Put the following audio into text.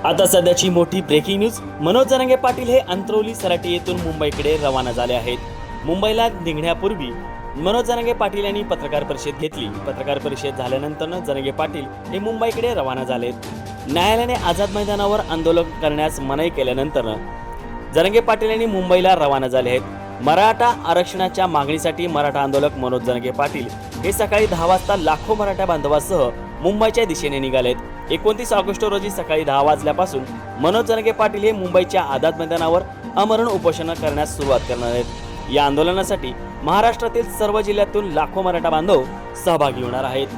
आता सध्याची मोठी ब्रेकिंग न्यूज। मनोज जरांगे पाटील हे अंतरवली सराटी येथून मुंबईकडे रवाना झाले आहेत। मुंबईला निघण्यापूर्वी मनोज जरांगे पाटील यांनी पत्रकार परिषद घेतली। पत्रकार परिषद झाल्यानंतर जरांगे पाटील हे मुंबईकडे रवाना झालेत। न्यायालयाने आझाद मैदानावर आंदोलन करण्यास मनाई केल्यानंतर जरांगे पाटील यांनी मुंबईला रवाना झाले आहेत। मराठा आरक्षणाच्या मागणीसाठी मराठा आंदोलक मनोज जरांगे पाटील हे सकाळी 10 वाजता लाखो मराठा बांधवांसह मुंबईच्या दिशेने निघालेत। 29 ऑगस्ट रोजी सकाळी 10 वाजल्यापासून मनोज जरांगे पाटील हे मुंबईच्या आझाद मैदानावर आमरण उपोषण करण्यास सुरुवात करणार आहेत। या आंदोलनासाठी महाराष्ट्रातील सर्व जिल्ह्यातून लाखो मराठा बांधव सहभागी होणार आहेत।